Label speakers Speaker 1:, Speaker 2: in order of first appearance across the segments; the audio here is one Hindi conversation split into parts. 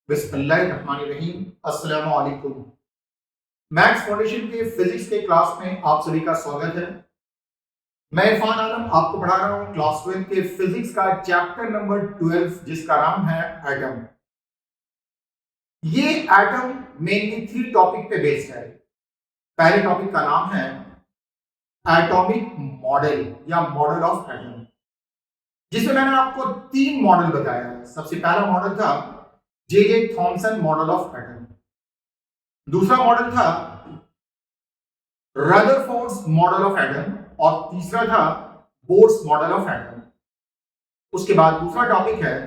Speaker 1: बिस्मिल्लाहिर्रहमानिर्रहीम। अस्सलामु अलैकुम। मैथ्स फाउंडेशन के फिजिक्स के क्लास में आप सभी का स्वागत है। मैं इरफान आलम आपको पढ़ा रहा हूँ क्लास 12 के फिजिक्स का चैप्टर नंबर 12 जिसका नाम है एटम। ये एटम मेनली 3 टॉपिक पे बेस्ड है। पहले टॉपिक का नाम है एटॉमिक मॉडल या मॉडल ऑफ एटम, जिसमें मैंने आपको 3 मॉडल बताया है। सबसे पहला मॉडल था J Thomson model of atom, दूसरा मॉडल था रदरफोर्ड्स मॉडल ऑफ एटम और तीसरा था बोर्ड्स मॉडल ऑफ एटम। उसके बाद दूसरा टॉपिक है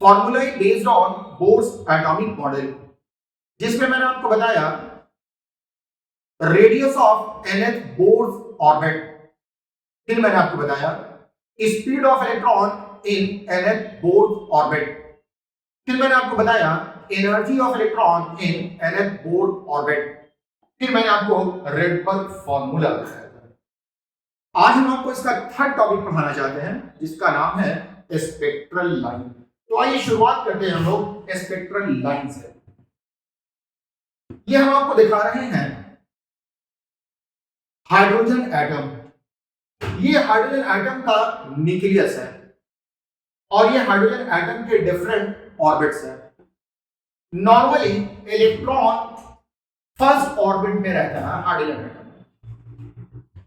Speaker 1: formula based on boards atomic model, जिसमें मैंने आपको बताया radius of nth board orbit. फिर मैंने आपको बताया speed of electron in nth board orbit. फिर मैंने आपको बताया energy of electron in nth board orbit. फिर मैंने आपको रेडबर्ग फॉर्मूला बताया। आज हम आपको इसका थर्ड टॉपिक पढ़ाना चाहते हैं जिसका नाम है स्पेक्ट्रल लाइन। तो आइए शुरुआत करते हैं हम लोग स्पेक्ट्रल लाइन से। ये हम आपको दिखा रहे हैं हाइड्रोजन एटम। ये हाइड्रोजन एटम का न्यूक्लियस है और ये हाइड्रोजन एटम के डिफरेंट ऑर्बिट्स हैं। नॉर्मली इलेक्ट्रॉन फर्स्ट ऑर्बिट में रहता है हाइड्रोजन एटम,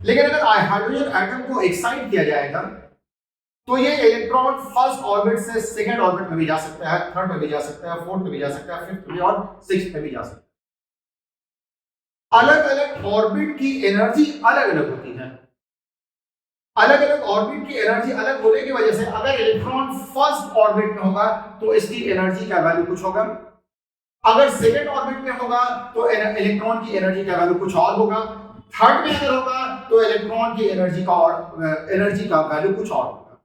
Speaker 1: लेकिन अगर हाइड्रोजन एटम को एक्साइट किया जाएगा तो ये इलेक्ट्रॉन फर्स्ट ऑर्बिट से सेकंड ऑर्बिट में भी जा सकता है, थर्ड में भी जा सकता है, फोर्थ में भी जा सकता है, फिफ्थ में और सिक्स्थ में भी जा सकता है। अलग अलग ऑर्बिट की एनर्जी अलग अलग होती है। अलग अलग ऑर्बिट की एनर्जी अलग होने की वजह से अगर इलेक्ट्रॉन फर्स्ट ऑर्बिट में होगा तो इसकी एनर्जी का वैल्यू कुछ होगा, अगर सेकंड ऑर्बिट में होगा तो इलेक्ट्रॉन की एनर्जी का वैल्यू कुछ और होगा, थर्ड में अगर होगा तो इलेक्ट्रॉन की एनर्जी का वैल्यू कुछ और होगा।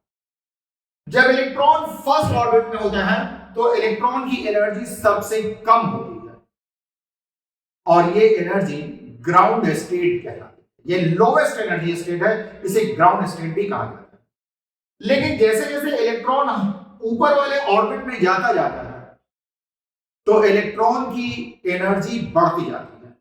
Speaker 1: जब इलेक्ट्रॉन फर्स्ट ऑर्बिट में होता है तो इलेक्ट्रॉन की एनर्जी सबसे कम होती है और ये एनर्जी ग्राउंड स्टेट कहलाती है। ये लोवेस्ट एनर्जी स्टेट है, इसे ग्राउंड स्टेट भी कहा जाता है। लेकिन जैसे जैसे इलेक्ट्रॉन ऊपर वाले ऑर्बिट में जाता जाता है तो इलेक्ट्रॉन की एनर्जी बढ़ती जाती है।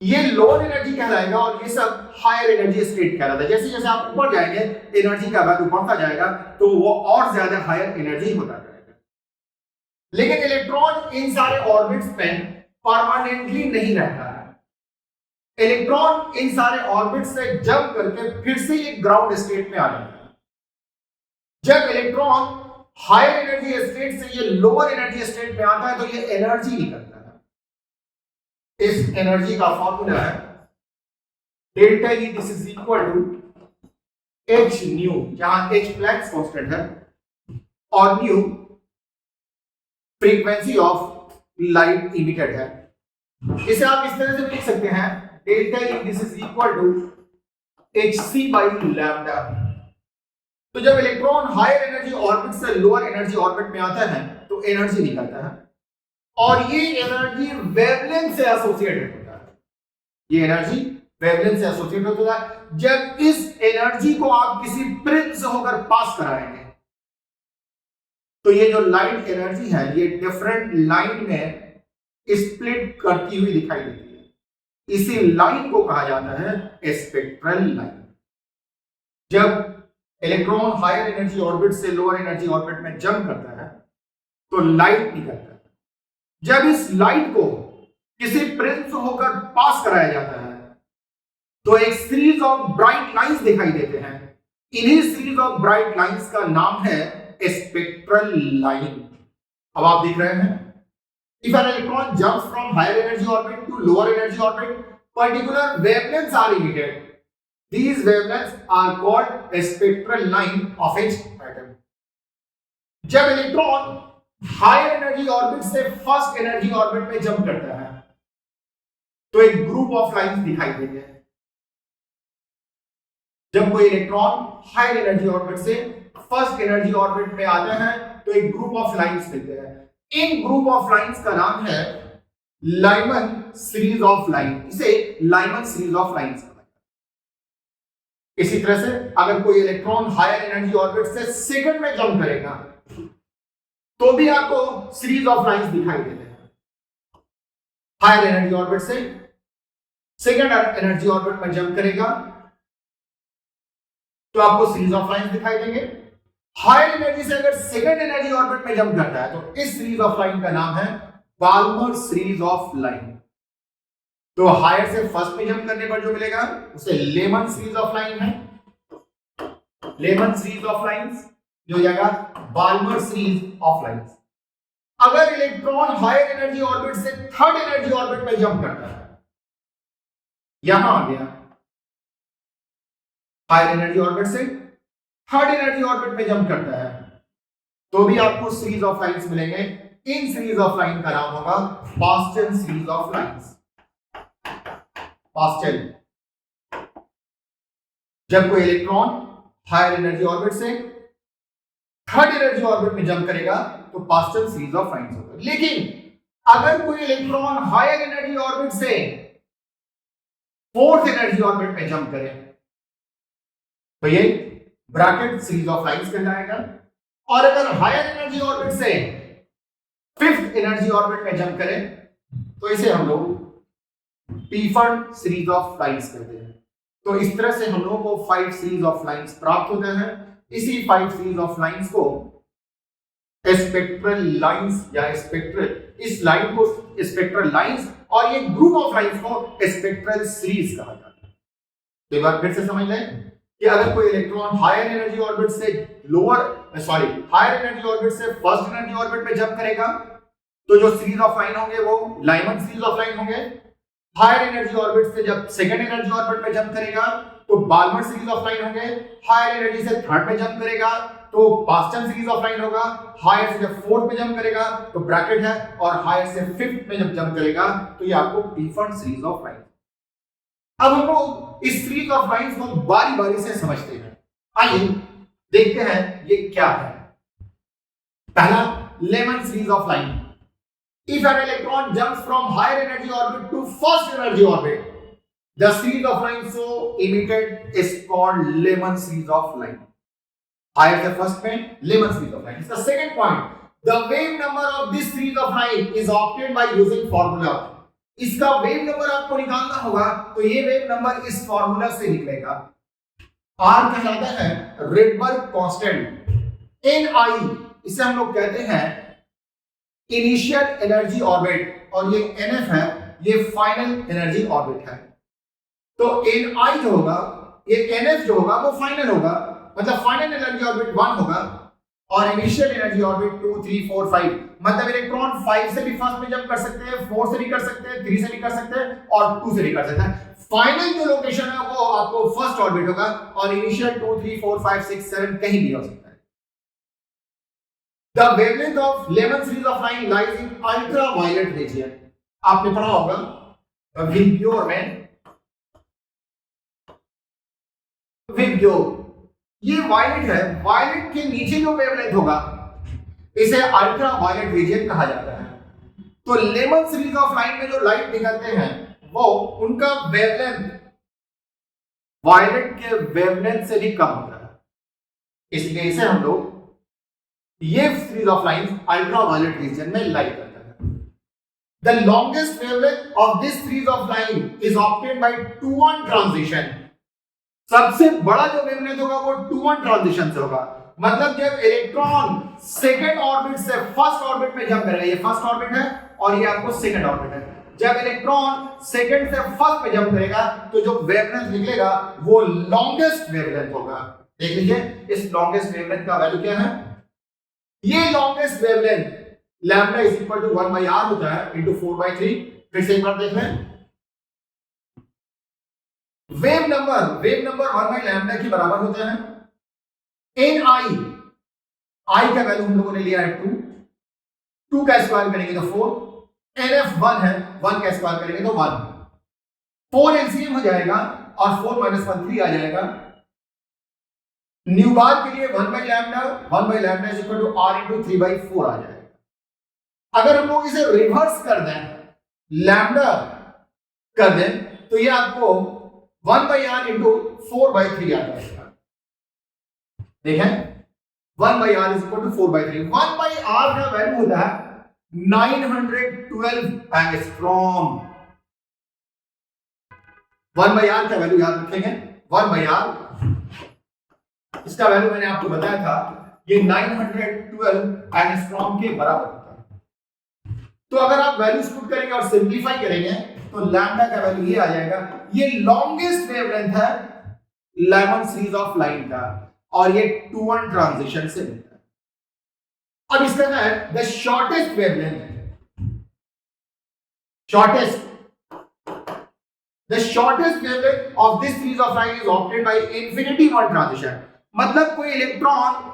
Speaker 1: ये लोअर एनर्जी कहलाएगा और ये सब हायर एनर्जी स्टेट कहलाता है। जैसे जैसे आप ऊपर जाएंगे एनर्जी का वैल्यू बढ़ता जाएगा तो वो और ज्यादा हायर एनर्जी होता जाएगा। लेकिन इलेक्ट्रॉन इन सारे ऑर्बिट्स पे परमानेंटली नहीं रहता है। इलेक्ट्रॉन इन सारे ऑर्बिट से जंप करके फिर से एक ग्राउंड स्टेट में आ जाता है। जब इलेक्ट्रॉन हायर एनर्जी स्टेट से ये लोअर एनर्जी स्टेट में आता है तो ये एनर्जी निकलता है। इस एनर्जी का फॉर्मूला है delta E, this is equal to H nu, जहां एच प्लैंक्स कांस्टेंट है और nu frequency of light emitted है। इसे आप इस तरह से भी लिख सकते हैं delta E, this is equal to H C by lambda. तो जब इलेक्ट्रॉन हायर एनर्जी ऑर्बिट से लोअर एनर्जी ऑर्बिट में आता है तो एनर्जी निकलता है और ये एनर्जी वेवलेंथ से एसोसिएटेड होता है। ये एनर्जी वेवलेंथ से एसोसिएटेड होता है। जब इस एनर्जी को आप किसी प्रिज्म से होकर पास कराएंगे तो ये जो लाइट एनर्जी है ये डिफरेंट लाइन में स्प्लिट करती हुई दिखाई देती है। इसी लाइन को कहा जाता है स्पेक्ट्रल लाइन। जब इलेक्ट्रॉन हायर एनर्जी ऑर्बिट से लोअर एनर्जी ऑर्बिट में जंप करता है तो लाइट निकलता है। जब इस लाइट को किसी प्रिज्म से होकर पास कराया जाता है तो एक सीरीज ऑफ ब्राइट लाइंस दिखाई देते हैं। इन्हीं सीरीज ऑफ ब्राइट लाइंस का नाम है स्पेक्ट्रल लाइन। अब आप देख रहे हैं if an electron jumps from higher energy orbit to lower energy orbit, particular wavelengths are emitted. These wavelengths are called a spectral line of each atom. जब इलेक्ट्रॉन हायर एनर्जी ऑर्बिट से फर्स्ट एनर्जी ऑर्बिट में जंप करता है तो एक ग्रुप ऑफ लाइंस दिखाई देंगे। जब कोई इलेक्ट्रॉन हायर एनर्जी ऑर्बिट से फर्स्ट एनर्जी ऑर्बिट में आता है तो एक ग्रुप ऑफ लाइंस मिलते हैं। इन ग्रुप ऑफ लाइंस का नाम है लाइमन सीरीज ऑफ लाइन। इसे लाइमन सीरीज ऑफ लाइंस कहा जाता है। इसी तरह से अगर कोई इलेक्ट्रॉन हायर एनर्जी ऑर्बिट से सेकंड में जंप करेगा तो भी आपको सीरीज ऑफ लाइंस दिखाई देते हैं। हायर एनर्जी ऑर्बिट से सेकेंड एनर्जी ऑर्बिट में जंप करेगा तो आपको सीरीज ऑफ लाइंस दिखाई देंगे। हायर एनर्जी से अगर सेकेंड एनर्जी ऑर्बिट में जंप करता है तो इस सीरीज ऑफ लाइन का नाम है बाल्मर सीरीज ऑफ लाइन। तो हायर से फर्स्ट में जंप करने पर जो मिलेगा उसे लेमन सीरीज ऑफ लाइन है। लेमन सीरीज ऑफ लाइंस जो हो जाएगा बाल्मर सीरीज ऑफ लाइंस। अगर इलेक्ट्रॉन हायर एनर्जी ऑर्बिट से थर्ड एनर्जी ऑर्बिट में जंप करता है, यहां आ गया हायर एनर्जी ऑर्बिट से थर्ड एनर्जी ऑर्बिट में जंप करता है, तो भी आपको सीरीज ऑफ लाइंस मिलेंगे। इन सीरीज ऑफ लाइन का नाम होगा Paschen series of lines. Paschen. जब कोई इलेक्ट्रॉन हायर एनर्जी ऑर्बिट से थर्ड एनर्जी ऑर्बिट में जंप करेगा तो पास्टन सीरीज ऑफ लाइंस होगा। लेकिन अगर कोई इलेक्ट्रॉन हायर एनर्जी ऑर्बिट से फोर्थ एनर्जी ऑर्बिट में जंप करे तो ये ब्रैकेट सीरीज ऑफ लाइंस कहलाएगा। और अगर हायर एनर्जी ऑर्बिट से फिफ्थ एनर्जी ऑर्बिट में जंप करें तो इसे हम लोग पीफर्ड सीरीज ऑफ लाइंस कहते हैं। तो इस तरह से हम लोगों को 5 सीरीज ऑफ लाइंस प्राप्त होते हैं। इसी 5 सीरीज ऑफ लाइंस को स्पेक्ट्रल लाइंस या स्पेक्ट्रल, इस लाइन को स्पेक्ट्रल लाइंस और ये ग्रुप ऑफ लाइंस को स्पेक्ट्रल सीरीज कहा जाता है। तो एक बार फिर से समझ लें कि अगर कोई इलेक्ट्रॉन हायर एनर्जी ऑर्बिट से हायर एनर्जी ऑर्बिट से फर्स्ट एनर्जी ऑर्बिट में जंप करेगा तो जो सीरीज ऑफ लाइन होंगे वो लाइमन सीरीज ऑफ लाइन होंगे। हायर एनर्जी ऑर्बिट से जब सेकंड एनर्जी ऑर्बिट में जंप करेगा तो बाल्मर सीरीज ऑफ लाइन होंगे। हायर एनर्जी से थर्ड में जंप करेगा तो पास्टन सीरीज ऑफ लाइन होगा। हायर से जब फोर्थ में जंप करेगा तो ब्रैकेट है, और हायर से फिफ्थ में जब जंप करेगा तो ये आपको पीफर्ड सीरीज ऑफ लाइन। अब हम लोग इस सीरीज ऑफ लाइंस को बारी बारी से समझते हैं। आइए देखते हैं ये क्या है। पहला, Lyman series of line. If an electron jumps from higher energy orbit to first energy orbit, the series of lines so emitted is called Lehman series of line. Higher the first में Lehman series of line. It's the second point. The wave number of this series of line is obtained by using formula. इसका वेव नंबर आपको निकालना होगा तो ये वेव नंबर इस फॉर्मूला से निकलेगा। R कहलाता है रेडबर्ग कांस्टेंट। Ni इसे हम लोग कहते हैं इनिशियल एनर्जी ऑर्बिट, और ये NF है, ये फाइनल एनर्जी ऑर्बिट है। तो Ni जो होगा, ये NF जो होगा वो फाइनल होगा, मतलब फाइनल एनर्जी ऑर्बिट 1 होगा और इनिशियल एनर्जी ऑर्बिट 2 3 4 5। मतलब इलेक्ट्रॉन 5 से भी फर्स्ट में जंप कर सकते हैं, 4 से भी कर सकते हैं, 3 से भी कर सकते हैं और 2 से भी कर सकते हैं। फाइनल जो लोकेशन है वो आपको फर्स्ट ऑर्बिट होगा और इनिशियल 2 3 4 5 6 7 कहीं भी हो सकता है। The wavelength of Lehman series of line lies in ultraviolet region. आपने पढ़ा होगा विब्योर में, विब्योर ये वायलेट है, वायलेट के नीचे जो वेवलेंथ होगा इसे अल्ट्रावायलेट रीजन कहा जाता है। तो लेमन सीरीज ऑफ लाइन में जो लाइट निकलते हैं वो उनका वेवलेंथ वायलेट के वेवलेंथ से भी कम होता है, इसलिए इसे हम लोग ये series of lines ultraviolet region में लाई करता है। The longest wavelength of this series of line is obtained by 2-1 transition. सबसे बड़ा जो वेवलेंथ होगा वो 2-1 ट्रांजिशन से होगा। मतलब जब इलेक्ट्रॉन सेकंड ऑर्बिट से फर्स्ट ऑर्बिट में जंप करेगा, ये फर्स्ट ऑर्बिट है और ये आपको सेकंड ऑर्बिट है, जब इलेक्ट्रॉन सेकंड से फर्स्ट में जंप करेगा तो जो वेवलेंथ निकलेगा वो लॉन्गेस्ट वेवलेंथ होगा। देख लीजिए इस लॉन्गेस्ट वेवलेंथ का वैल्यू क्या है। ये longest wavelength lambda is equal to 1/r होता है इनटू 4/3। फिर से एक बार देख लें, वेव नंबर 1/लैम्डा के बराबर होता है। Ni I का वैल्यू हम लोगों ने लिया है 2 का स्क्वायर करेंगे तो 4, NF 1 है, 1 का स्क्वायर करेंगे तो 1, 4 एलसीएम हो जाएगा और 4 - 1 3 आ जाएगा। न्यू बार के लिए 1/लैम्डा is equal to r into 3/4 आ जाएगा। अगर हम लोग इसे रिवर्स कर दें, लैम्डा कर दें तो ये आपको 1/r इनटू 4/3 आ जाएगा। देखें 1/r is equal to 4/3। 1/r का वैल्यू होता है 912 एंगस्ट्रॉम। 1/r का वैल्यू याद रखेंगे, 1/r इसका वैल्यू मैंने आपको बताया था, ये 912 एंगस्ट्रॉम के बराबर होता है। तो अगर आप वैल्यूज पुट करेंगे और सिंपलीफाई करेंगे तो लैम्डा का वैल्यू ये आ जाएगा। ये लॉन्गेस्ट वेवलेंथ है लेमन सीरीज ऑफ लाइन का, और ये 2-1 ट्रांजिशन से मिलता है। अब इसका क्या है, the shortest wavelength, the shortest wavelength of this series of line is obtained bye infinity one transition. मतलब कोई इलेक्ट्रॉन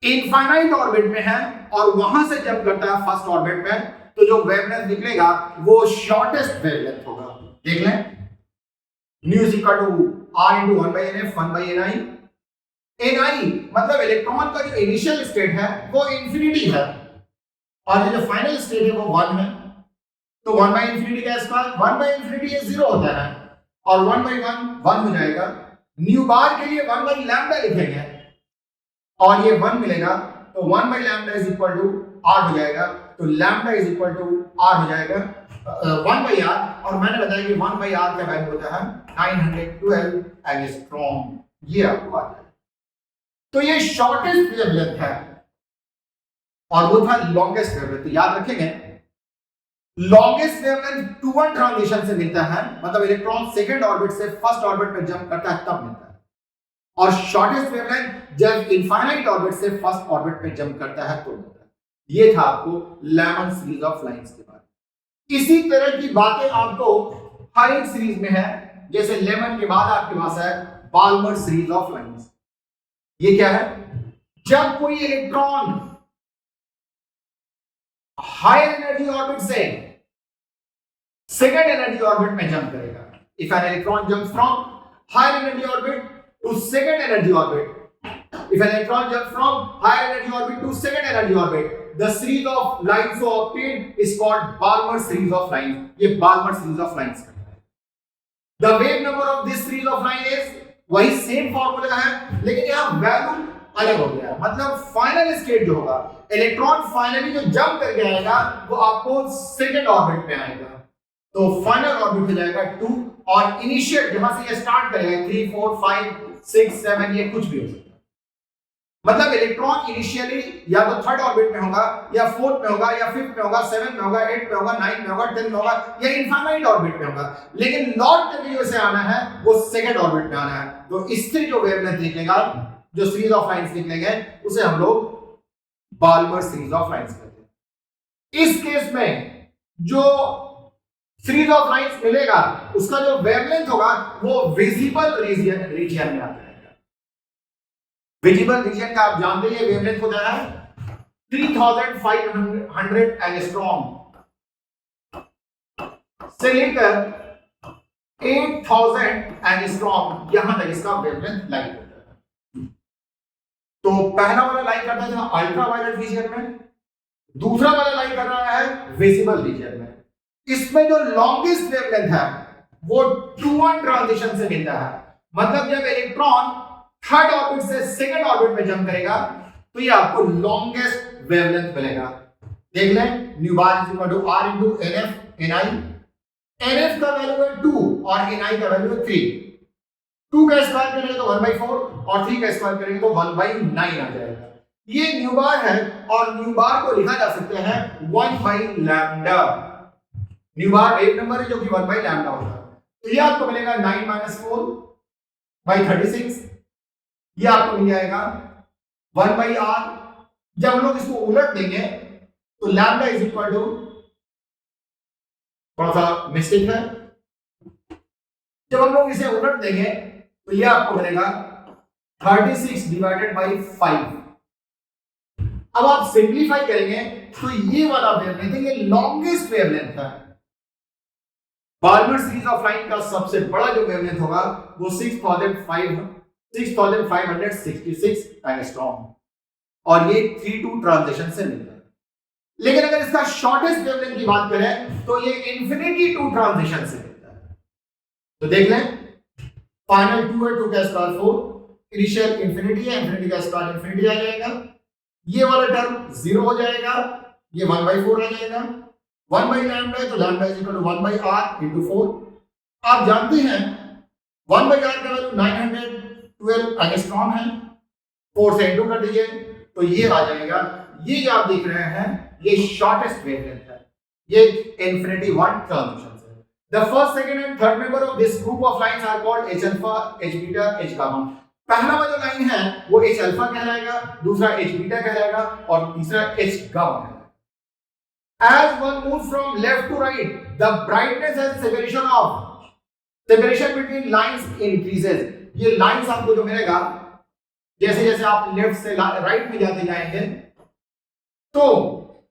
Speaker 1: इनफाइनाइट ऑर्बिट में है और वहां से जंप करता है फर्स्ट ऑर्बिट में, तो जो वेवलेंथ निकलेगा वो शॉर्टेस्ट वेवलेंथ होगा। देख लें, nu is equal to r into 1/nf 1/ni। ni मतलब इलेक्ट्रॉन का जो इनिशियल स्टेट है वो इंफिनिटी है, और जो फाइनल स्टेट है वो 1 है। तो 1/infinity का स्क्वायर 1/infinity ये 0 होता है, और 1/1 1 हो जाएगा। न्यू बार के लिए 1/लैम्डा लिखेंगे और ये 1 मिलेगा, तो lambda is equal to r हो जाएगा। तो lambda is equal to r हो जाएगा 1/r, और मैंने बताया कि 1/r का वैल्यू होता है 912 एंगस्ट्रॉम। ये आपको आ जाएगा। तो ये शॉर्टेस्ट वेवलेंथ है और वो था लॉन्गेस्ट वेवलेंथ। तो याद रखेंगे, लॉन्गेस्ट वेवलेंथ 2-1 ट्रांजिशन से मिलता है, मतलब इलेक्ट्रॉन सेकंड ऑर्बिट से फर्स्ट ऑर्बिट में जंप करता है तब मिलता है, और शॉर्टेस्ट वेवलेंथ जब इनफाइनाइट ऑर्बिट से फर्स्ट ऑर्बिट में जंप करता है तो मिलता है। ये था आपको लेमन सीरीज ऑफ लाइंस के बारे में। इसी तरह की बातें आपको हर एक सीरीज में है। जैसे लेमन के बाद आपके पास है बाल्मर सीरीज ऑफ लाइंस। ये क्या है, जब कोई इलेक्ट्रॉन हायर एनर्जी ऑर्बिट से सेकेंड एनर्जी ऑर्बिट में जंप करेगा, if an electron jumps from higher energy orbit to second energy orbit, if an electron jumps from higher energy orbit to second energy orbit, the series of lines so obtained is called Balmer series of lines. ये Balmer series of lines है। The wave number of this series of line is वही सेम फॉर्मूला है, लेकिन यहाँ वैल्यू अलग हो गया। मतलब फाइनल स्टेट जो होगा, इलेक्ट्रॉन फाइनली जो जंप करके आएगा वो आपको सेकेंड ऑर्बिट में आएगा, तो फाइनल ऑर्बिट हो जाएगा 2, और इनिशियल जहां से ये स्टार्ट करेगा 3 4 5 6 7 ये कुछ भी हो सकता है। मतलब इलेक्ट्रॉन इनिशियली या तो थर्ड ऑर्बिट में होगा, या फोर्थ में होगा, या फिफ्थ में होगा, 7 में होगा, 8 में होगा, 9 में होगा, 10 में होगा, या इनफाइनाइट ऑर्बिट में होगा, लेकिन लॉर्ड करके से आना है वो सेकंड ऑर्बिट में आना है। तो इससे जो वेवलेंथ निकलेगा, जो सीरीज ऑफ लाइंस निकलेंगे, उसे हम लोग बाल्मर सीरीज ऑफ लाइंस कहते हैं। इस केस में जो सीरीज ऑफ लाइंस मिलेगा उसका जो वेवलेंथ होगा वो विजिबल रीजन में आता है। विजिबल रीजन का आप जानते हैं वेवलेंथ होता है 3500 एंगस्ट्रॉम से लेकर 8000 एंगस्ट्रॉम, यहां तक इसका वेवलेंथ लाइट होता है। तो पहला वाला लाइट करता है अल्ट्रावायलेट रीजन में, दूसरा वाला लाइट कर रहा है विजिबल रीजन में। इसमें जो लॉन्गेस्ट वेवलेंथ है वो 2-1 ट्रांजिशन से मिलता है। मतलब जब इलेक्ट्रॉन थर्ड ऑर्बिट से सेकंड ऑर्बिट में जंप करेगा तो ये आपको लॉन्गेस्ट वेवलेंथ मिलेगा। देख लें, nu bar is equal to r into nf ni। nf का वैल्यू है 2 और ni का वैल्यू है 3। 2 का स्क्वायर करेंगे तो 1/4 और 3 का स्क्वायर करेंगे तो 1/9 आ जाएगा। ये न्यू बार है और न्यू बार को लिखा जा सकता है 1/लैम्डा। न्यू बार वेव नंबर है जो कि 1/लैम्डा होता है। तो ये आपको मिलेगा 9 - 4/36। ये आपको मिल जाएगा 1/r। जब हम लोग इसको उलट देंगे तो लैम्डा इज इक्वल टू, थोड़ा सा मिस्टेक है, जब हम लोग इसे उलट देंगे तो ये आपको मिलेगा 36/5। अब आप सिंप्लीफाई करेंगे तो ये वाला वेवलेंथ है, ये लॉन्गेस्ट वेवलेंथ है। बाल्मर सीरीज ऑफ लाइन का सबसे बड़ा जो वेवलेंथ होगा वो 6566 एंगस्ट्रॉम, और ये 3-2 ट्रांजिशन से मिलता है। लेकिन अगर इसका शॉर्टेस्ट वेवलेंथ की बात करें तो ये इंफिनिटी 2 ट्रांजिशन से मिलता है। तो देख लें, फाइनल 2 है, 2 का स्क्वायर 4, इनिशियल इंफिनिटी है, इंफिनिटी का स्क्वायर इंफिनिटी आ जाएगा, ये वाला टर्म 0 हो जाएगा, ये 1/4 आ जाएगा, 1/λ है तो lambda is equal to 1/r into 4। आप जानते हैं 1/r का वैल्यू 912 एंगस्ट्रॉम है, 4 से इंटू कर दीजिए तो ये आ जाएगा। ये जो आप देख रहे हैं ये शॉर्टेस्ट वेवलेंथ है, ये इंफिनिटी 1 ट्रांजिशन है। The first, second and third member of this group of lines are called H alpha, H beta, H gamma. पहला वाला जो लाइन है वो H अल्फा कहलाएगा, दूसरा H बीटा कहलाएगा और तीसरा H गामा कहलाएगा। As one moves from left to right, the brightness and separation between lines increases। ये लाइंस आपको जो मिलेगा जैसे जैसे आप लेफ्ट से राइट में जाते जाएंगे तो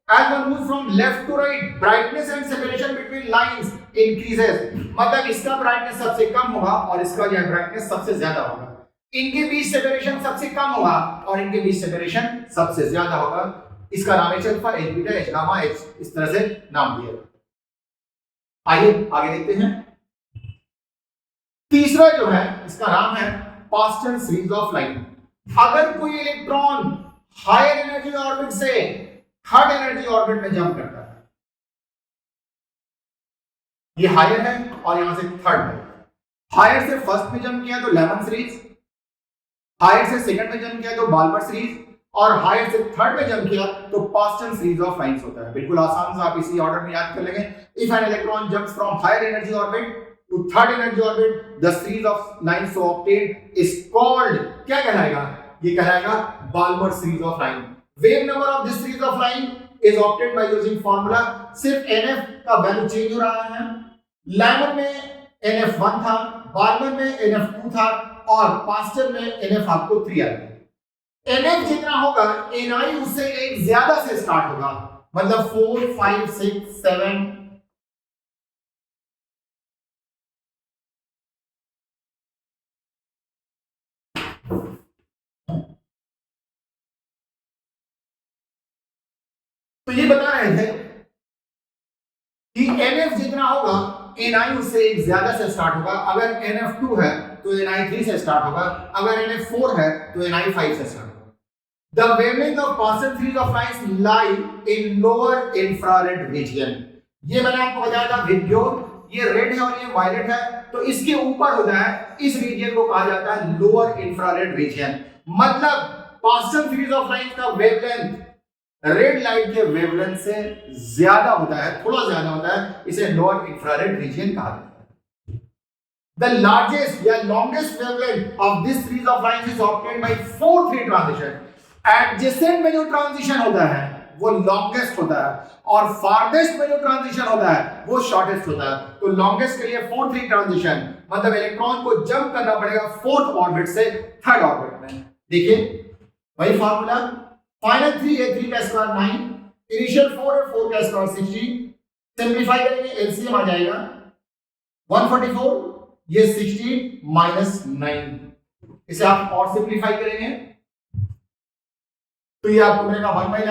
Speaker 1: as one moves from left to right, brightness and separation between lines increases। मतलब इसका ब्राइटनेस सबसे कम होगा और इसका जो है ब्राइटनेस सबसे ज्यादा होगा, इनके बीच सेपरेशन सबसे कम होगा और इनके बीच सेपरेशन सबसे ज्यादा होगा। इसका नाम H alpha, H beta, H gamma, H इस तरह से नाम दिया। आइए आगे देखते हैं। तीसरा जो है इसका नाम है पास्टन सीरीज ऑफ लाइन। अगर कोई इलेक्ट्रॉन हायर एनर्जी ऑर्बिट से थर्ड एनर्जी ऑर्बिट में जंप करता है, ये हायर है और यहां से थर्ड है, हायर से फर्स्ट में जंप किया तो लेमन सीरीज, हायर से सेकंड में जंप किया तो बाल्मर सीरीज और हायर से थर्ड में जंप किया तो पास्टन सीरीज ऑफ लाइंस होता है। बिल्कुल आसान से आप इसी ऑर्डर में याद कर लेंगे। If an electron jumps from higher energy orbit to third energy orbit, the series of lines so obtained is called, क्या कहलाएगा? ये कहलाएगा Balmer series of line. Wave number of this series of line is obtained by using formula। सिर्फ NF का वैल्यू चेंज हो रहा है। लैमन में NF1 था, बाल्मर में NF2 था और पास्टन में NF आपको 3 आएगा। NF जितना होगा NI उससे एक ज्यादा से स्टार्ट होगा, मतलब 4, 5, 6, 7। तो ये बता रहे थे कि NF जितना होगा NI उससे एक ज्यादा से स्टार्ट होगा। अगर NF2 है तो NI3 से स्टार्ट होगा, अगर NF4 है तो NI5 से स्टार्ट होगा। The wavelength of Parsons series of lines lie in lower infrared region। ये मैंने आपको बताया था विब्ग्योर, ये रेड है और ये वायलेट है, तो इसके ऊपर होता है, इस रीजन को कहा जाता है लोअर इंफ्रारेड रीजन। मतलब पास्टन सीरीज ऑफ लाइंस का वेवलेंथ रेड लाइट के वेवलेंथ से ज्यादा होता है, थोड़ा ज्यादा होता है, इसे लोअर इंफ्रारेड रीजन कहा जाता है। द लार्जेस्ट या longest wavelength of this series of lines is obtained bye 4-3 transition. Adjacent में जो ट्रांजिशन होता है वो लॉन्गेस्ट होता है और फारदेस्ट में जो ट्रांजिशन होता है वो शॉर्टेस्ट होता है। तो लॉन्गेस्ट के लिए 4-3 ट्रांजिशन, मतलब इलेक्ट्रॉन को जंप करना पड़ेगा फोर्थ ऑर्बिट से थर्ड ऑर्बिट में। देखिए वही फार्मूला, फाइनल 3a3 का स्क्वायर 9, इनिशियल 4a4 का स्क्वायर 16, सिंप्लीफाई करेंगे एलसीएम आ जाएगा 144, ये 16 माइनस 9। इसे आप और सिंप्लीफाई करेंगे तो ये आपको मिलेगा 1/λ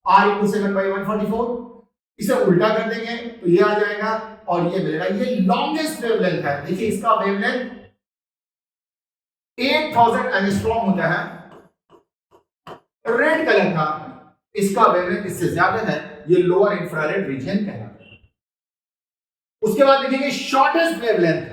Speaker 1: r * 7/144। इसे उल्टा कर देंगे तो ये आ जाएगा और ये मिलेगा। ये लॉन्गेस्ट वेवलेंथ है। देखिए इसका वेवलेंथ 8000 एंगस्ट्रॉम होता है, रेड कलर का, इसका वेवलेंथ इससे ज्यादा है, ये लोअर इंफ्रारेड रीजन कहलाता है। उसके बाद देखेंगे शॉर्टेस्ट वेवलेंथ।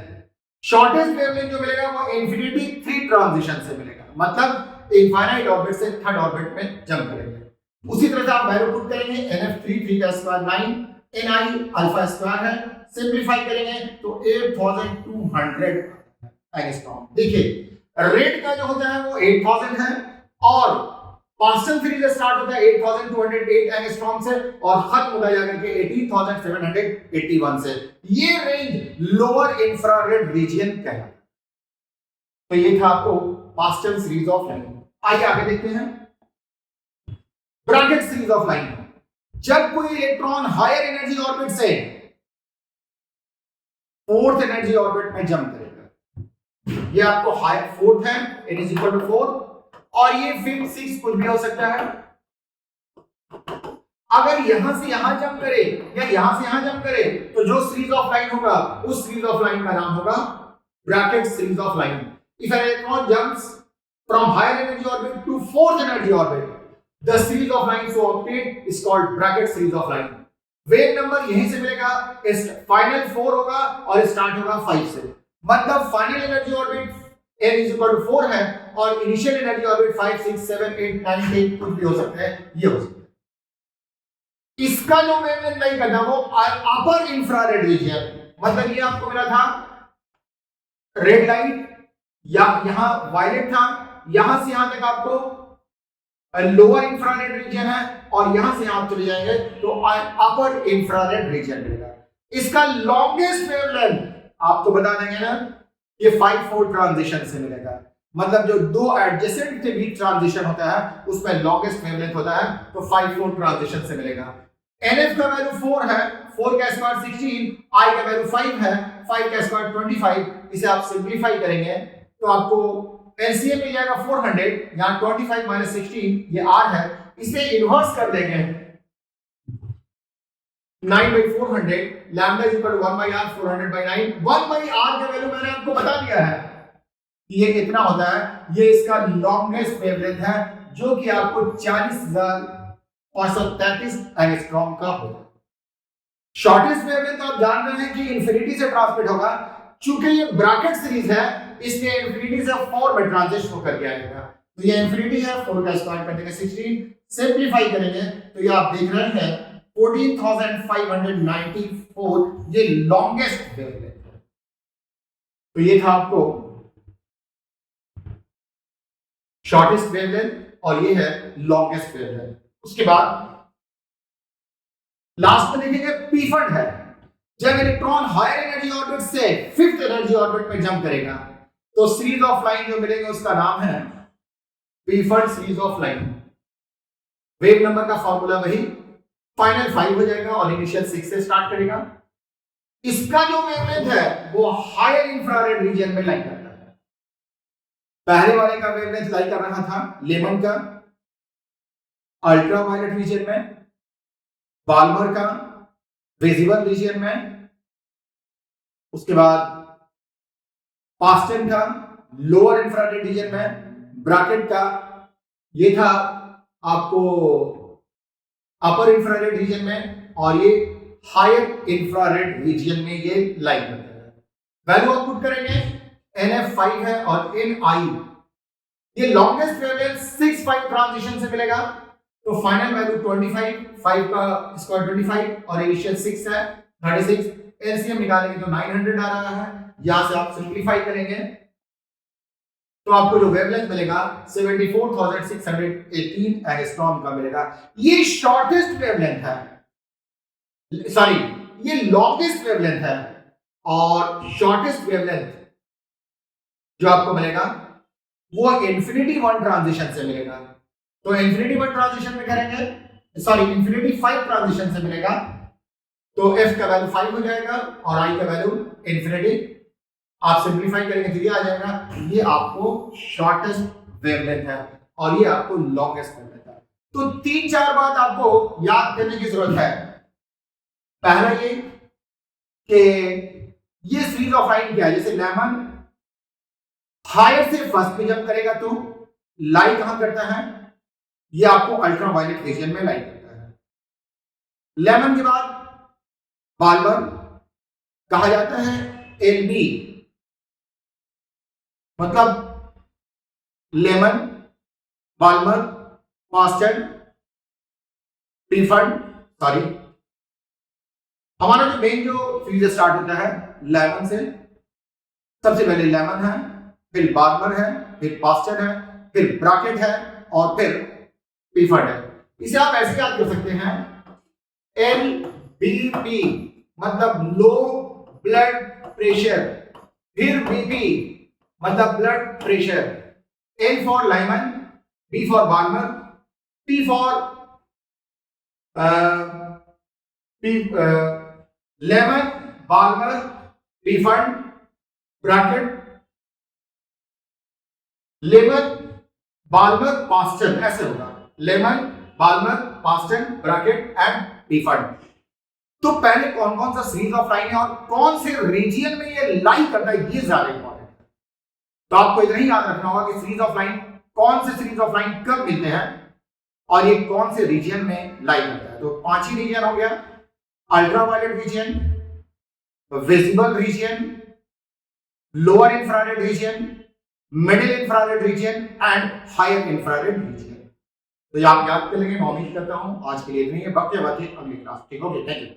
Speaker 1: शॉर्टेस्ट वेवलेंथ जो मिलेगा वो इंफिनिटी 3 ट्रांजिशन से मिलेगा, मतलब इनफाइनाइट ऑर्बिट से थर्ड ऑर्बिट में जंप करेंगे। उसी तरह से आप वैल्यू पुट करेंगे NF3 का स्क्वायर 9, NI अल्फा स्क्वायर है, सिंप्लीफाई करेंगे तो 8200 एंगस्ट्रॉम। देखिए रेड का जो होता है वो 8000 है और पास्टन सीरीज स्टार्ट होता है 8208 एंगस्ट्रॉम से और खत्म होता जाकर के 18781 से। ये रेंज लोअर इंफ्रारेड रीजन कहलाता है। तो ये था आपको पास्टन सीरीज ऑफ लाइन। आइए आगे देखते हैं ब्रैकेट सीरीज ऑफ लाइन। जब कोई इलेक्ट्रॉन हायर एनर्जी ऑर्बिट से फोर्थ एनर्जी ऑर्बिट में जंप करेगा, ये आपको हायर फोर्थ है, n = 4 और ये 5, 6 कुछ भी हो सकता है। अगर यहां से यहां जंप करे या यहां से यहां जंप करे तो जो सीरीज ऑफ लाइन होगा उस सीरीज ऑफ लाइन का नाम होगा Brackett series of line. If an electron jumps from higher energy orbit to fourth energy orbit. The series of lines so obtained is called bracket series of line. Wave number यहीं से मिलेगा, इस फाइनल 4 होगा और स्टार्ट होगा 5 से, मतलब final energy orbit n is equal to 4 है और इनिशियल एनर्जी ऑर्बिट 5 6 7 8 9 10 कुछ भी हो सकता है, ये हो सकता है। इसका जो वेवलेंथ नहीं करना वो अपर इंफ्रारेड रीजन, मतलब ये आपको मिला था रेड लाइट, या यहां वायलेट था, यहां से यहां तक आपको लोअर इंफ्रारेड रीजन है और यहां से आप चले जाएंगे तो अपर इंफ्रारेड रीजन मिलेगा। इसका लॉन्गेस्ट वेवलेंथ आपको बता देंगे ना, ये 5-4 ट्रांजिशन से मिलेगा, मतलब जो दो एडजेसेंट के बीच ट्रांजिशन होता है उसमें लॉन्गेस्ट वेवलेंथ होता है, तो 5-4 ट्रांजिशन से मिलेगा। NF का वैल्यू 4 है, 4 का स्क्वायर 16, I का वैल्यू 5 है, 5 का स्क्वायर 25, इसे आप सिंपलीफाई करेंगे तो आपको LCM मिल जाएगा 400, यहां 25 माइनस 16 ये R है, इसे इन्वर्स कर देंगे 9/400, lambda is equal to 1/r, 400/9, 1/r का वैल्यू मैंने आपको बता दिया है ये कितना होता है, ये इसका लॉन्गेस्ट वेवलेंथ है जो कि आपको 40,533 एंगस्ट्रॉम का होगा। शॉर्टेस्ट वेवलेंथ आप जान रहे हैं कि इंफिनिटी से ट्रांसमिट होगा, चूंकि ये ब्रैकेट सीरीज है इसलिए इंफिनिटी से 4 में ट्रांजिशन होकर के आएगा, तो ये इंफिनिटी है, 4 का स्क्वायर कर देंगे 16, सिंपलीफाई करेंगे तो ये आप देख रहे हैं 14,594, ये लॉन्गेस्ट वेवलेंथ है। तो ये था आपको शॉर्टेस्ट वेवलेंथ और ये है लॉन्गेस्ट वेवलेंथ। उसके बाद लास्ट में देखेंगे पी फंड है, जब इलेक्ट्रॉन हायर एनर्जी ऑर्बिट से फिफ्थ एनर्जी ऑर्बिट में जंप करेगा तो सीरीज ऑफ लाइन जो मिलेंगे उसका नाम है P fund series of line. Wave number का फॉर्मूला वही, फाइनल 5 हो जाएगा और इनिशियल 6 से स्टार्ट करेगा। इसका जो वेवलेंथ है वो हायर इंफ्रारेड रीजन में लाई करता है। पहले वाले का वेवलेंथ लाई कर रहा था लेमन का अल्ट्रावायलेट रीजन में, बाल्मर का विजिबल रीजन में, उसके बाद पास्टन का लोअर इंफ्रारेड रीजन में, ब्रैकेट का ये था आपको अपर इंफ्रारेड रीजन में और ये हायर इंफ्रारेड रीजन में ये लाइन करता है। वैल्यू आप पुट करेंगे, NF 5 है और NI ये लॉन्गेस्ट वेवलेंथ 6-5 ट्रांजिशन से मिलेगा, तो फाइनल वैल्यू 25, 5 का स्क्वायर 25 और इनिशियल 6 है 36, एलसीएम निकालेंगे तो 900 आ रहा है, यहां से आप सिंपलीफाई करेंगे तो आपको जो वेवलेंथ मिलेगा 74,618 एंगस्ट्रॉम का मिलेगा। ये शॉर्टेस्ट वेवलेंथ है, सॉरी ये लॉन्गेस्ट वेवलेंथ है और शॉर्टेस्ट वेवलेंथ जो आपको मिलेगा वो इंफिनिटी 1 ट्रांजिशन से मिलेगा। तो इंफिनिटी 1 ट्रांजिशन में करेंगे, सॉरी इंफिनिटी 5 ट्रांजिशन से मिलेगा तो F का वैल्यू 5 हो जाएगा और I का वैल्यू इंफिनिटी, आप सिंपलीफाई करेंगे तो ये आ जाएगा, ये आपको शॉर्टेस्ट वेवलेंथ है और ये आपको लॉन्गेस्ट वेवलेंथ है। तो 3-4 बात आपको याद करने की जरूरत है। पहला ये कि ये सीरीज ऑफ लाइन क्या है, जैसे लेमन हायर से फर्स्ट में जंप करेगा तो लाई कहां करता है, ये आपको अल्ट्रावायलेट रीजन में लाई करता है। लेमन के बाद बाल्मर कहा जाता है LB, मतलब Lyman, Balmer, Paschen, Pfund, sorry हमारा जो मेन जो सीरीज स्टार्ट होता है लेमन से, सबसे पहले लेमन है, फिर बाल्मर है, फिर पास्टन है, फिर ब्रैकेट है और फिर पीफंड है। इसे आप ऐसे याद कर सकते हैं LBP मतलब लो ब्लड प्रेशर, फिर BP मतलब blood pressure, L for Lyman, B for Balmer, P for Lyman, Balmer, Pfund, bracket, Lyman, Balmer, Paschen, ऐसे होगा Lyman, Balmer, Paschen, bracket and Pfund. तो पहले कौन कौन सा सीरीज ऑफ लाइन है और कौन से रीजन में ये लाई करता है, ये ज्यादा इंपॉर्टेंट है। तो आपको इतना ही याद रखना होगा कि सीरीज ऑफ लाइन कौन से सीरीज ऑफ लाइन कब मिलते हैं और ये कौन से रीजन में लाई करता है। तो 5 ही रीजन हो गया, ultraviolet region, visible region, lower infrared region, middle infrared region and higher infrared region. तो ये आप याद कर लेंगे। मैं उम्मीद करता हूं आज के लिए इतनी है, बाकी बातें अगली क्लास। ठीक, ओके, थैंक यू।